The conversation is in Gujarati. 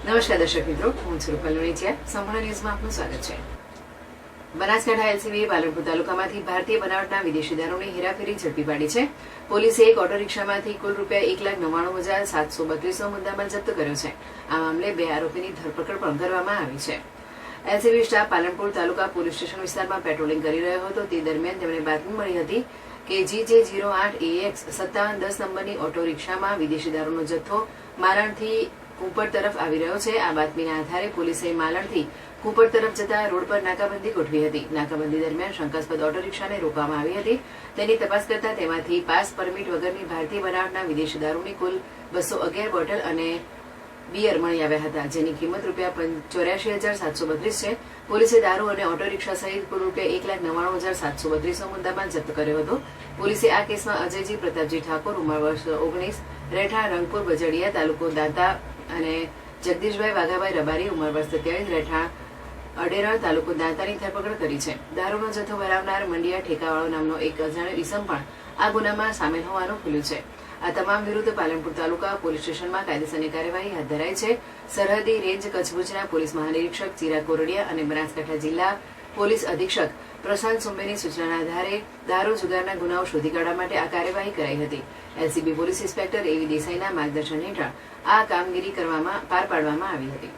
નમસ્કાર દર્શક મિત્રો, હું છું રૂપલ લુણીચિયા. સંપૂર્ણ ન્યૂઝમાં આપનું સ્વાગત છે. બનાસકાંઠા એલસીબીએ પાલનપુર તાલુકામાંથી ભારતીય બનાવટના વિદેશી દારૂની હેરાફેરી ઝડપી પાડી છે. પોલીસે એક ઓટો રિક્ષામાંથી કુલ ₹1,99,732નો મુદ્દામાલ જપ્ત કર્યો છે. આ મામલે 2 આરોપીની ધરપકડ પણ કરવામાં આવી છે. એલસીબી સ્ટાફ પાલનપુર તાલુકા પોલીસ સ્ટેશન વિસ્તારમાં પેટ્રોલિંગ કરી રહ્યો હતો. તે દરમિયાન તેમને બાતમી મળી હતી કે GJ08AX 5710 નંબરની ઓટો રિક્ષામાં વિદેશી દારૂનો જથ્થો માલણથી કુંપર તરફ આવી રહ્યો છે. આ બાતમીના આધારે પોલીસે માલણથી કુંપર તરફ જતા રોડ પર નાકાબંધી ગોઠવી હતી. નાકાબંધી દરમિયાન શંકાસ્પદ ઓટો રિક્ષાને રોકવામાં આવી હતી. તેની તપાસ કરતા તેમાંથી પાસ પરમિટ વગરની ભારતીય બનાવટના વિદેશી દારૂની કુલ 211 બોટલ અને બિયર મળી આવ્યા હતા, જેની કિંમત ₹84,732 છે. પોલીસે દારૂ અને ઓટો રિક્ષા સહિત કુલ ₹1,99,732નો મુદ્દામાલ જપ્ત કર્યો હતો. પોલીસે આ કેસમાં અજયજી પ્રતાપજી ઠાકોર, ઉંમર વર્ષ 19, રહેઠાણ રંગપુર બજડિયા, તાલુકો દાંતા, અને જગદીશભાઈ વાઘાભાઈ રબારી, ઉંમર વર્ષ 23, રહેઠાણ અડેરણ, તાલુકો દાંતાની ધરપકડ કરી છે. દારૂનો જથ્થો ભરાવનાર મંડિયા ઠેકાવાળો નામનો એક અજાણ્યો ઈસમ પણ આ ગુનામાં સામેલ હોવાનું ખુલ્યું છે. આ તમામ વિરુદ્ધ પાલનપુર તાલુકા પોલીસ સ્ટેશનમાં કાયદેસરની કાર્યવાહી હાથ ધરાઈ છે. સરહદી રેન્જ કચ્છ ભુજના પોલીસ મહાનિરીક્ષક ચિરાગ કોરડિયા અને બનાસકાંઠા જિલ્લા પોલીસ અધિક્ષક પ્રશાંત સુંબેની સૂચનાના આધારે દારૂ જુગારના ગુનાઓ શોધી કાઢવા માટે આ કાર્યવાહી કરાઈ હતી. એલસીબી પોલીસ ઇન્સ્પેક્ટર એવી દેસાઈના માર્ગદર્શન હેઠળ આ કામગીરી પાર પાડવામાં આવી હતી.